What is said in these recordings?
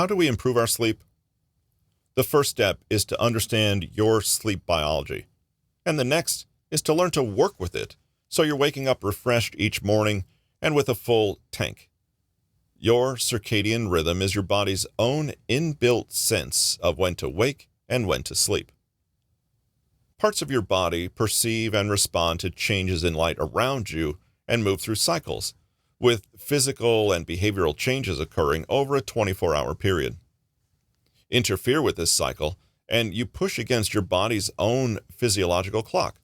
How do we improve our sleep? The first step is to understand your sleep biology, and the next is to learn to work with it so you're waking up refreshed each morning and with a full tank. Your circadian rhythm is your body's own inbuilt sense of when to wake and when to sleep. Parts of your body perceive and respond to changes in light around you and move through cycles, with physical and behavioral changes occurring over a 24-hour period. Interfere with this cycle, and you push against your body's own physiological clock.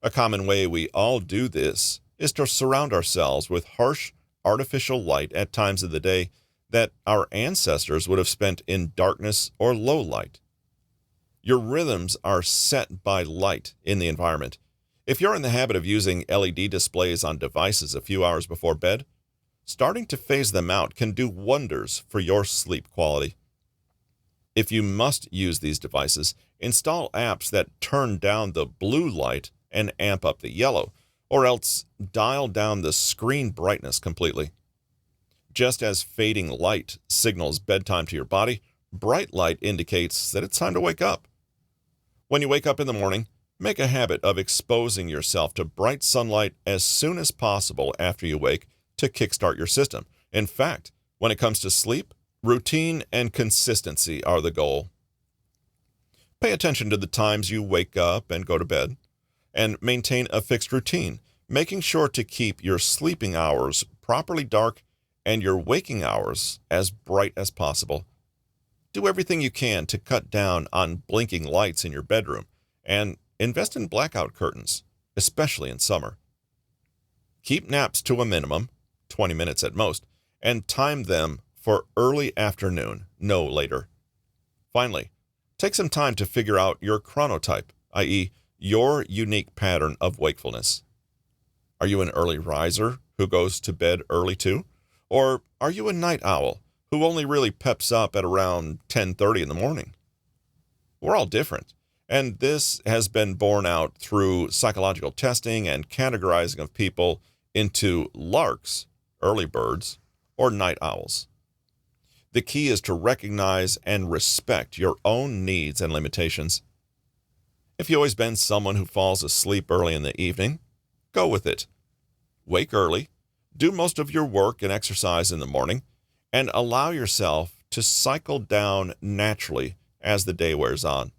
A common way we all do this is to surround ourselves with harsh, artificial light at times of the day that our ancestors would have spent in darkness or low light. Your rhythms are set by light in the environment. If you're in the habit of using LED displays on devices a few hours before bed, starting to phase them out can do wonders for your sleep quality. If you must use these devices, install apps that turn down the blue light and amp up the yellow, or else dial down the screen brightness completely. Just as fading light signals bedtime to your body, bright light indicates that it's time to wake up. When you wake up in the morning, make a habit of exposing yourself to bright sunlight as soon as possible after you wake to kickstart your system. In fact, when it comes to sleep, routine and consistency are the goal. Pay attention to the times you wake up and go to bed, and maintain a fixed routine, making sure to keep your sleeping hours properly dark and your waking hours as bright as possible. Do everything you can to cut down on blinking lights in your bedroom, and invest in blackout curtains, especially in summer. Keep naps to a minimum, 20 minutes at most, and time them for early afternoon, no later. Finally, take some time to figure out your chronotype, i.e., your unique pattern of wakefulness. Are you an early riser who goes to bed early too? Or are you a night owl who only really peps up at around 10:30 in the morning? We're all different, and this has been borne out through psychological testing and categorizing of people into larks, early birds, or night owls. The key is to recognize and respect your own needs and limitations. If you've always been someone who falls asleep early in the evening, go with it. Wake early, do most of your work and exercise in the morning, and allow yourself to cycle down naturally as the day wears on.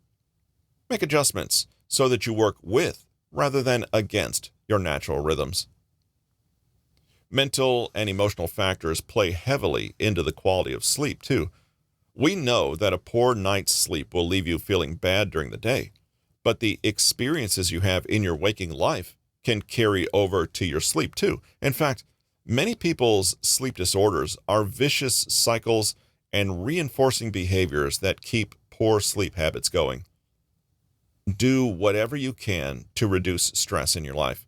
Make adjustments so that you work with rather than against your natural rhythms. Mental and emotional factors play heavily into the quality of sleep, too. We know that a poor night's sleep will leave you feeling bad during the day, but the experiences you have in your waking life can carry over to your sleep, too. In fact, many people's sleep disorders are vicious cycles and reinforcing behaviors that keep poor sleep habits going. Do whatever you can to reduce stress in your life.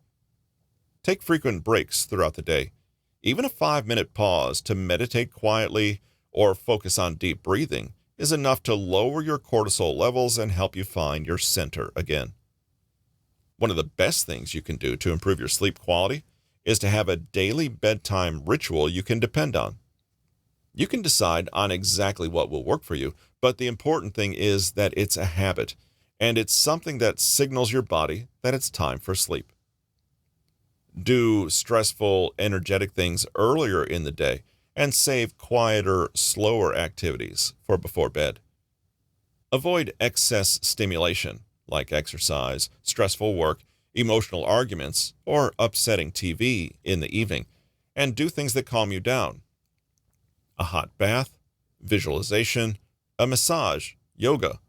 Take frequent breaks throughout the day. Even a 5-minute pause to meditate quietly or focus on deep breathing is enough to lower your cortisol levels and help you find your center again. One of the best things you can do to improve your sleep quality is to have a daily bedtime ritual you can depend on. You can decide on exactly what will work for you, but the important thing is that it's a habit, and it's something that signals your body that it's time for sleep. Do stressful, energetic things earlier in the day and save quieter, slower activities for before bed. Avoid excess stimulation, like exercise, stressful work, emotional arguments, or upsetting TV in the evening, and do things that calm you down. A hot bath, visualization, a massage, yoga,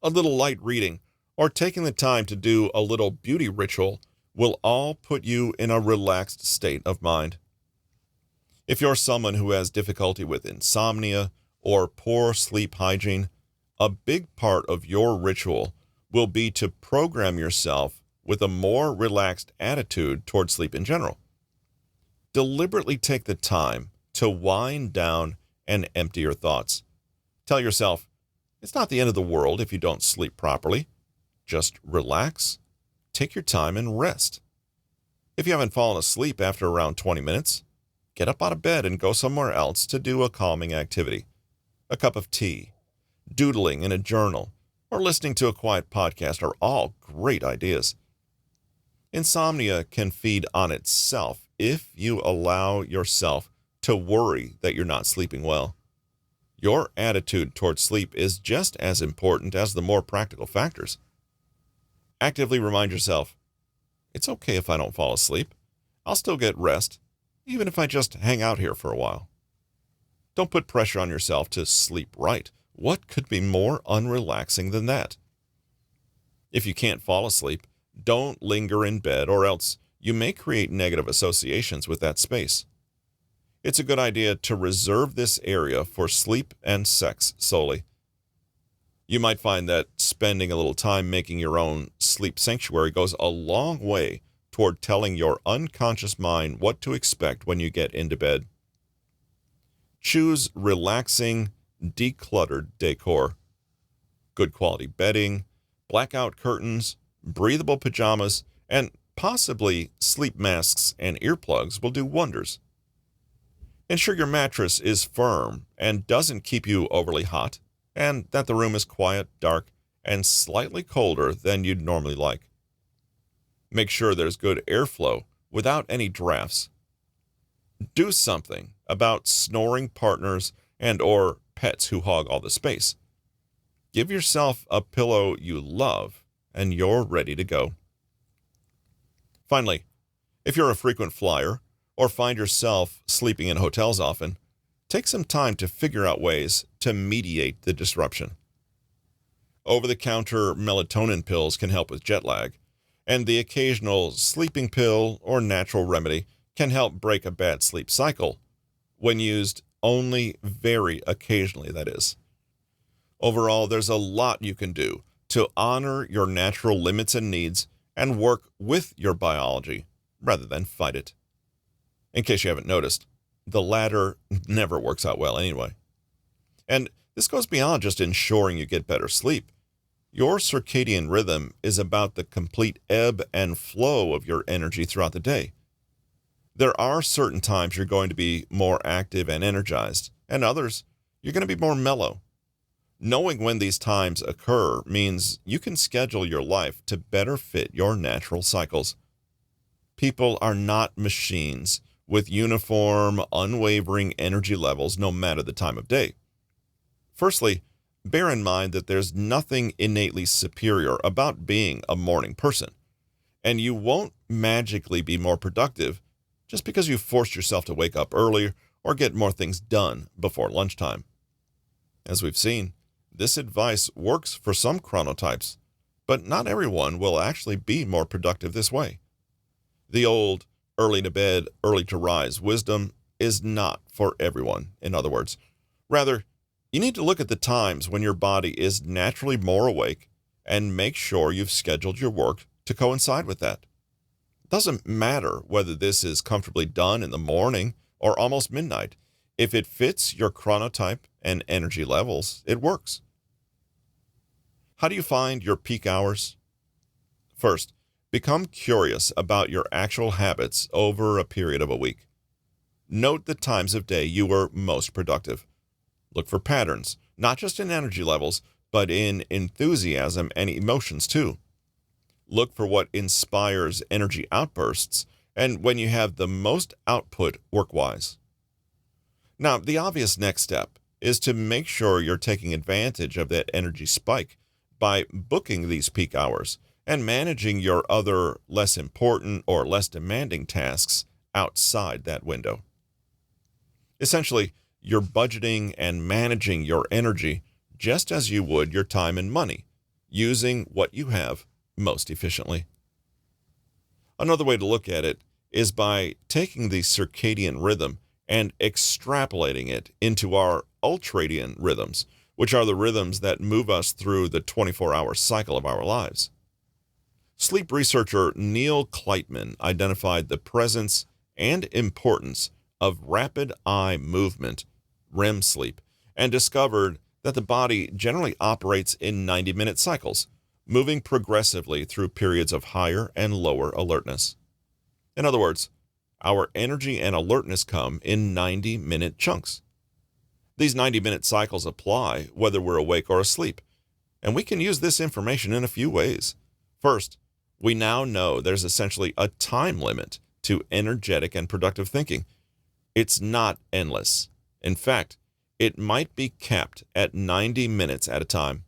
a little light reading, or taking the time to do a little beauty ritual will all put you in a relaxed state of mind. If you're someone who has difficulty with insomnia or poor sleep hygiene, a big part of your ritual will be to program yourself with a more relaxed attitude toward sleep in general. Deliberately take the time to wind down and empty your thoughts. Tell yourself, it's not the end of the world if you don't sleep properly. Just relax, take your time, and rest. If you haven't fallen asleep after around 20 minutes, get up out of bed and go somewhere else to do a calming activity. a cup of tea, doodling in a journal, or listening to a quiet podcast are all great ideas. Insomnia can feed on itself if you allow yourself to worry that you're not sleeping well. Your attitude towards sleep is just as important as the more practical factors. Actively remind yourself, it's okay if I don't fall asleep. I'll still get rest, even if I just hang out here for a while. Don't put pressure on yourself to sleep right. What could be more unrelaxing than that? If you can't fall asleep, don't linger in bed, or else you may create negative associations with that space. It's a good idea to reserve this area for sleep and sex solely. You might find that spending a little time making your own sleep sanctuary goes a long way toward telling your unconscious mind what to expect when you get into bed. Choose relaxing, decluttered decor. Good quality bedding, blackout curtains, breathable pajamas, and possibly sleep masks and earplugs will do wonders. Ensure your mattress is firm and doesn't keep you overly hot, and that the room is quiet, dark, and slightly colder than you'd normally like. Make sure there's good airflow without any drafts. Do something about snoring partners and/or pets who hog all the space. Give yourself a pillow you love, and you're ready to go. Finally, if you're a frequent flyer or find yourself sleeping in hotels often, take some time to figure out ways to mediate the disruption. Over-the-counter melatonin pills can help with jet lag, and the occasional sleeping pill or natural remedy can help break a bad sleep cycle, when used only very occasionally, that is. Overall, there's a lot you can do to honor your natural limits and needs and work with your biology rather than fight it. In case you haven't noticed, the latter never works out well anyway. And this goes beyond just ensuring you get better sleep. Your circadian rhythm is about the complete ebb and flow of your energy throughout the day. There are certain times you're going to be more active and energized, and others you're going to be more mellow. Knowing when these times occur means you can schedule your life to better fit your natural cycles. People are not machines with uniform, unwavering energy levels no matter the time of day. Firstly, bear in mind that there's nothing innately superior about being a morning person, and you won't magically be more productive just because you forced yourself to wake up earlier or get more things done before lunchtime. As we've seen, this advice works for some chronotypes, but not everyone will actually be more productive this way. The old early to bed, early to rise wisdom is not for everyone, in other words. Rather, you need to look at the times when your body is naturally more awake and make sure you've scheduled your work to coincide with that. It doesn't matter whether this is comfortably done in the morning or almost midnight. If it fits your chronotype and energy levels, it works. How do you find your peak hours? First, become curious about your actual habits over a period of a week. Note the times of day you were most productive. Look for patterns, not just in energy levels, but in enthusiasm and emotions too. Look for what inspires energy outbursts and when you have the most output work-wise. Now, the obvious next step is to make sure you're taking advantage of that energy spike by booking these peak hours and managing your other less important or less demanding tasks outside that window. Essentially, you're budgeting and managing your energy just as you would your time and money, using what you have most efficiently. Another way to look at it is by taking the circadian rhythm and extrapolating it into our ultradian rhythms, which are the rhythms that move us through the 24-hour cycle of our lives. Sleep researcher Neil Kleitman identified the presence and importance of rapid eye movement, REM sleep, and discovered that the body generally operates in 90-minute cycles, moving progressively through periods of higher and lower alertness. In other words, our energy and alertness come in 90-minute chunks. These 90-minute cycles apply whether we're awake or asleep, and we can use this information in a few ways. First, we now know there's essentially a time limit to energetic and productive thinking. It's not endless. In fact, it might be capped at 90 minutes at a time.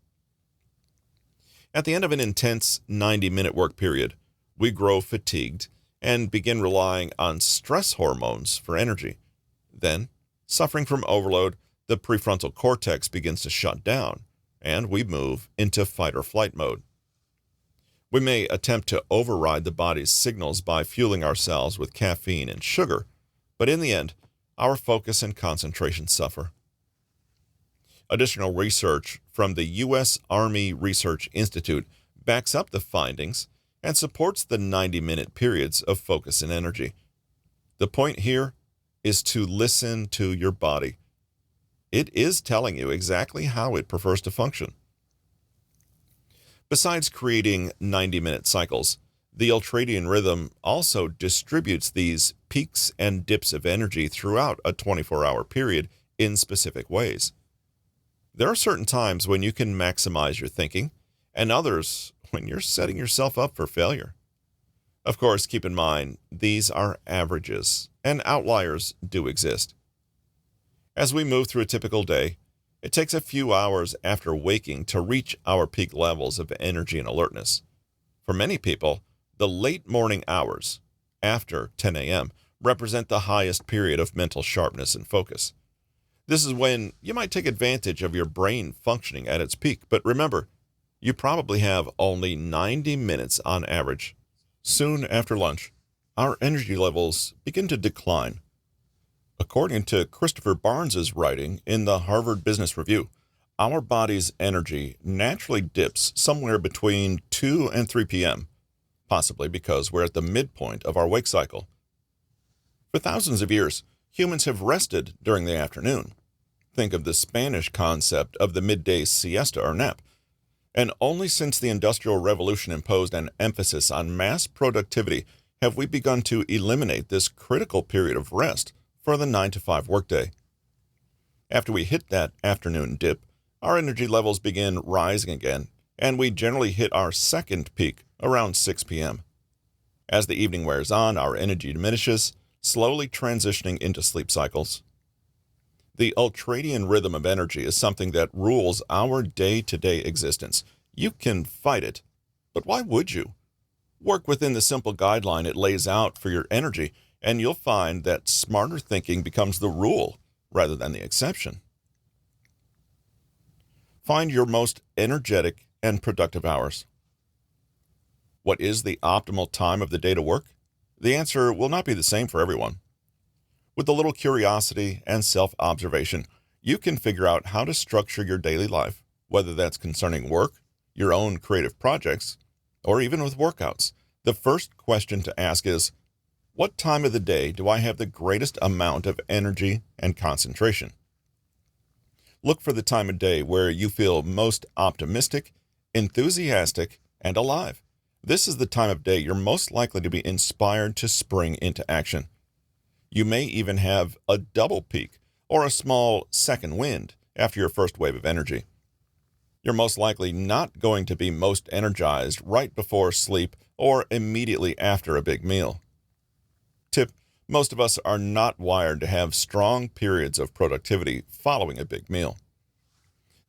At the end of an intense 90-minute work period, we grow fatigued and begin relying on stress hormones for energy. Then, suffering from overload, the prefrontal cortex begins to shut down, and we move into fight or flight mode. We may attempt to override the body's signals by fueling ourselves with caffeine and sugar, but in the end, our focus and concentration suffer. Additional research from the U.S. Army Research Institute backs up the findings and supports the 90-minute periods of focus and energy. The point here is to listen to your body. It is telling you exactly how it prefers to function. Besides creating 90-minute cycles, the ultradian rhythm also distributes these peaks and dips of energy throughout a 24-hour period in specific ways. There are certain times when you can maximize your thinking, and others when you're setting yourself up for failure. Of course, keep in mind, these are averages, and outliers do exist. As we move through a typical day, it takes a few hours after waking to reach our peak levels of energy and alertness. For many people, the late morning hours, after 10 a.m., represent the highest period of mental sharpness and focus. This is when you might take advantage of your brain functioning at its peak, but remember, you probably have only 90 minutes on average. Soon after lunch, our energy levels begin to decline. According to Christopher Barnes's writing in the Harvard Business Review, our body's energy naturally dips somewhere between 2 and 3 p.m., possibly because we're at the midpoint of our wake cycle. For thousands of years, humans have rested during the afternoon. Think of the Spanish concept of the midday siesta or nap. And only since the Industrial Revolution imposed an emphasis on mass productivity have we begun to eliminate this critical period of rest for the 9-to-5 workday. After we hit that afternoon dip, our energy levels begin rising again, and we generally hit our second peak around 6 p.m. As the evening wears on, our energy diminishes, slowly transitioning into sleep cycles. The ultradian rhythm of energy is something that rules our day-to-day existence. You can fight it, but why would you? Work within the simple guideline it lays out for your energy, and you'll find that smarter thinking becomes the rule rather than the exception. Find your most energetic and productive hours. What is the optimal time of the day to work? The answer will not be the same for everyone. With a little curiosity and self-observation, you can figure out how to structure your daily life, whether that's concerning work, your own creative projects, or even with workouts. The first question to ask is, what time of the day do I have the greatest amount of energy and concentration? Look for the time of day where you feel most optimistic, enthusiastic, and alive. This is the time of day you're most likely to be inspired to spring into action. You may even have a double peak or a small second wind after your first wave of energy. You're most likely not going to be most energized right before sleep or immediately after a big meal. Tip: most of us are not wired to have strong periods of productivity following a big meal.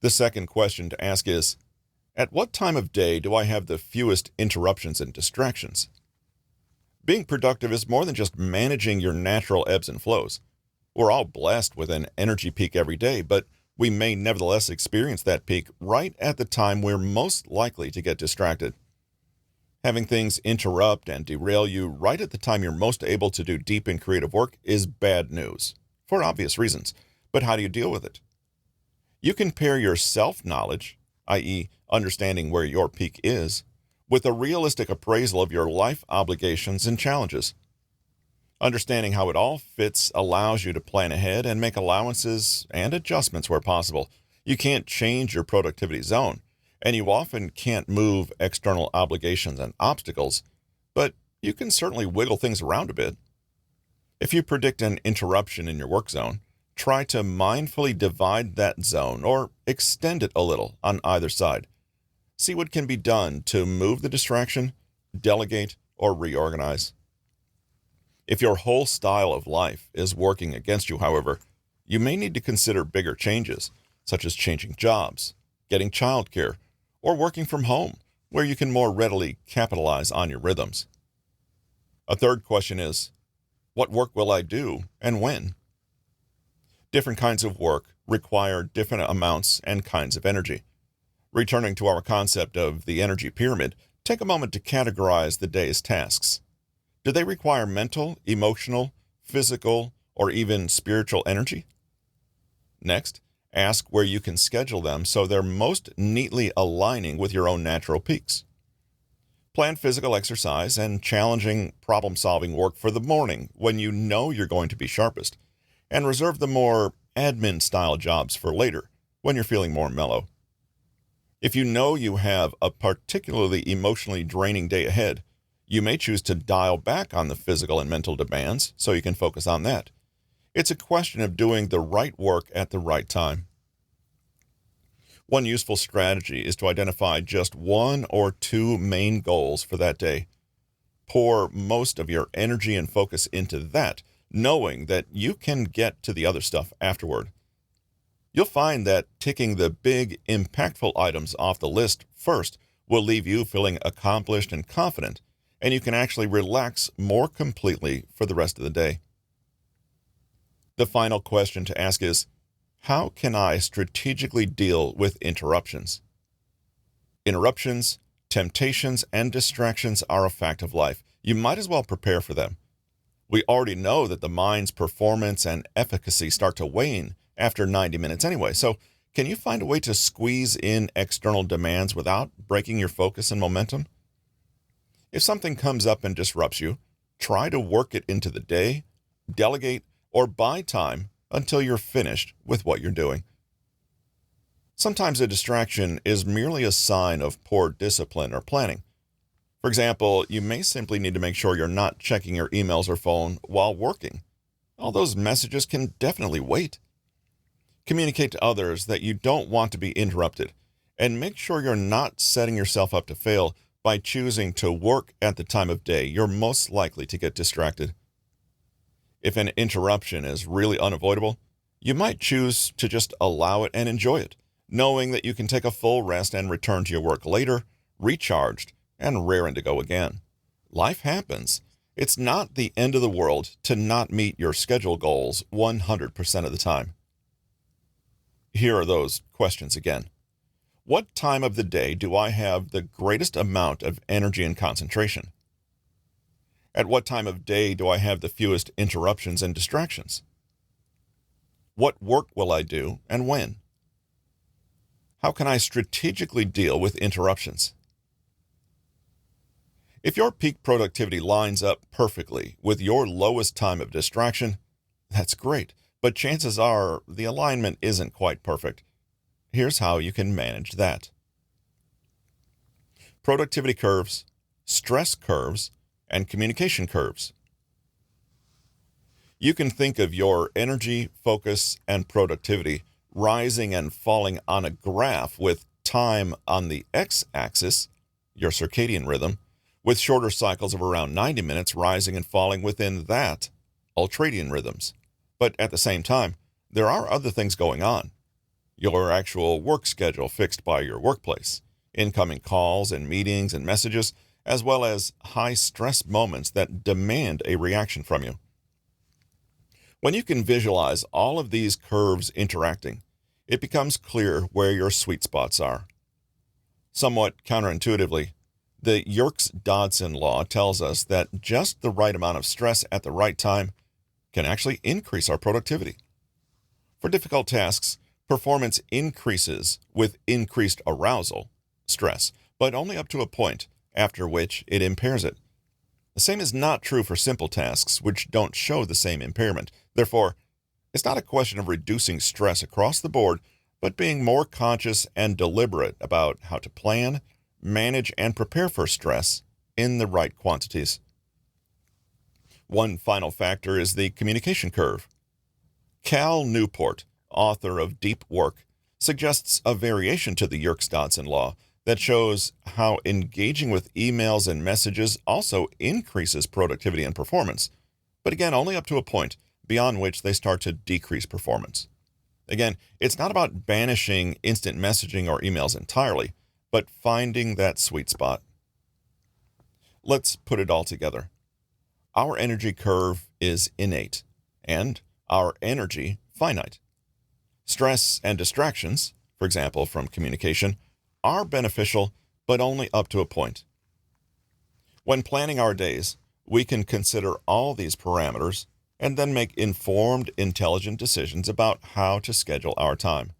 The second question to ask is, at what time of day do I have the fewest interruptions and distractions? Being productive is more than just managing your natural ebbs and flows. We're all blessed with an energy peak every day, but we may nevertheless experience that peak right at the time we're most likely to get distracted. Having things interrupt and derail you right at the time you're most able to do deep and creative work is bad news, for obvious reasons. But how do you deal with it? You can pair your self-knowledge, i.e., understanding where your peak is, with a realistic appraisal of your life obligations and challenges. Understanding how it all fits allows you to plan ahead and make allowances and adjustments where possible. You can't change your productivity zone, and you often can't move external obligations and obstacles, but you can certainly wiggle things around a bit. If you predict an interruption in your work zone, try to mindfully divide that zone or extend it a little on either side. See what can be done to move the distraction, delegate, or reorganize. If your whole style of life is working against you, however, you may need to consider bigger changes, such as changing jobs, getting childcare, or working from home, where you can more readily capitalize on your rhythms. A third question is, what work will I do and when? Different kinds of work require different amounts and kinds of energy. Returning to our concept of the energy pyramid, take a moment to categorize the day's tasks. Do they require mental, emotional, physical, or even spiritual energy? Next, ask where you can schedule them so they're most neatly aligning with your own natural peaks. Plan physical exercise and challenging problem-solving work for the morning when you know you're going to be sharpest, and reserve the more admin-style jobs for later when you're feeling more mellow. If you know you have a particularly emotionally draining day ahead, you may choose to dial back on the physical and mental demands so you can focus on that. It's a question of doing the right work at the right time. One useful strategy is to identify just one or two main goals for that day. Pour most of your energy and focus into that, knowing that you can get to the other stuff afterward. You'll find that ticking the big, impactful items off the list first will leave you feeling accomplished and confident, and you can actually relax more completely for the rest of the day. The final question to ask is, how can I strategically deal with interruptions? Interruptions, temptations, and distractions are a fact of life. You might as well prepare for them. We already know that the mind's performance and efficacy start to wane after 90 minutes anyway, so can you find a way to squeeze in external demands without breaking your focus and momentum? If something comes up and disrupts you, try to work it into the day, delegate, or buy time until you're finished with what you're doing. Sometimes a distraction is merely a sign of poor discipline or planning. For example, you may simply need to make sure you're not checking your emails or phone while working. All those messages can definitely wait. Communicate to others that you don't want to be interrupted, and make sure you're not setting yourself up to fail by choosing to work at the time of day you're most likely to get distracted. If an interruption is really unavoidable, you might choose to just allow it and enjoy it, knowing that you can take a full rest and return to your work later, recharged, and raring to go again. Life happens. It's not the end of the world to not meet your schedule goals 100% of the time. Here are those questions again. What time of the day do I have the greatest amount of energy and concentration? At what time of day do I have the fewest interruptions and distractions? What work will I do and when? How can I strategically deal with interruptions? If your peak productivity lines up perfectly with your lowest time of distraction, that's great, but chances are the alignment isn't quite perfect. Here's how you can manage that. Productivity curves, stress curves, and communication curves. You can think of your energy, focus, and productivity rising and falling on a graph with time on the x-axis, your circadian rhythm, with shorter cycles of around 90 minutes rising and falling within that, ultradian rhythms. But at the same time, there are other things going on. Your actual work schedule fixed by your workplace, incoming calls and meetings and messages, as well as high-stress moments that demand a reaction from you. When you can visualize all of these curves interacting, it becomes clear where your sweet spots are. Somewhat counterintuitively, the Yerkes-Dodson law tells us that just the right amount of stress at the right time can actually increase our productivity. For difficult tasks, performance increases with increased arousal, stress, but only up to a point, after which it impairs it. The same is not true for simple tasks, which don't show the same impairment. Therefore, it's not a question of reducing stress across the board, but being more conscious and deliberate about how to plan, manage, and prepare for stress in the right quantities. One final factor is the communication curve. Cal Newport, author of Deep Work, suggests a variation to the Yerkes-Dodson law that shows how engaging with emails and messages also increases productivity and performance, but again, only up to a point, beyond which they start to decrease performance. Again, it's not about banishing instant messaging or emails entirely, but finding that sweet spot. Let's put it all together. Our energy curve is innate, and our energy finite. Stress and distractions, for example, from communication, are beneficial, but only up to a point. When planning our days, we can consider all these parameters and then make informed, intelligent decisions about how to schedule our time.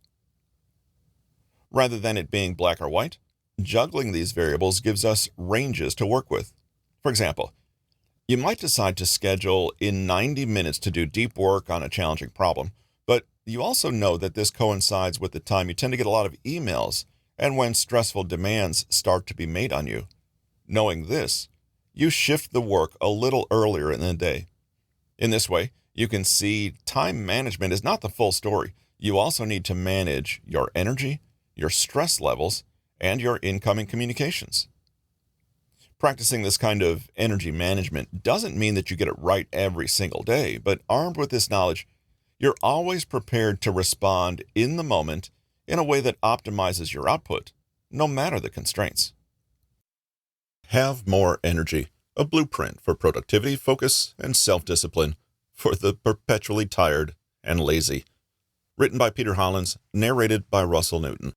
Rather than it being black or white, juggling these variables gives us ranges to work with. For example, you might decide to schedule in 90 minutes to do deep work on a challenging problem, but you also know that this coincides with the time you tend to get a lot of emails and when stressful demands start to be made on you. Knowing this, you shift the work a little earlier in the day. In this way, you can see time management is not the full story. You also need to manage your energy, your stress levels, and your incoming communications. Practicing this kind of energy management doesn't mean that you get it right every single day, but armed with this knowledge, you're always prepared to respond in the moment in a way that optimizes your output, no matter the constraints. Have more energy, a blueprint for productivity, focus, and self-discipline for the perpetually tired and lazy. Written by Peter Hollins, narrated by Russell Newton.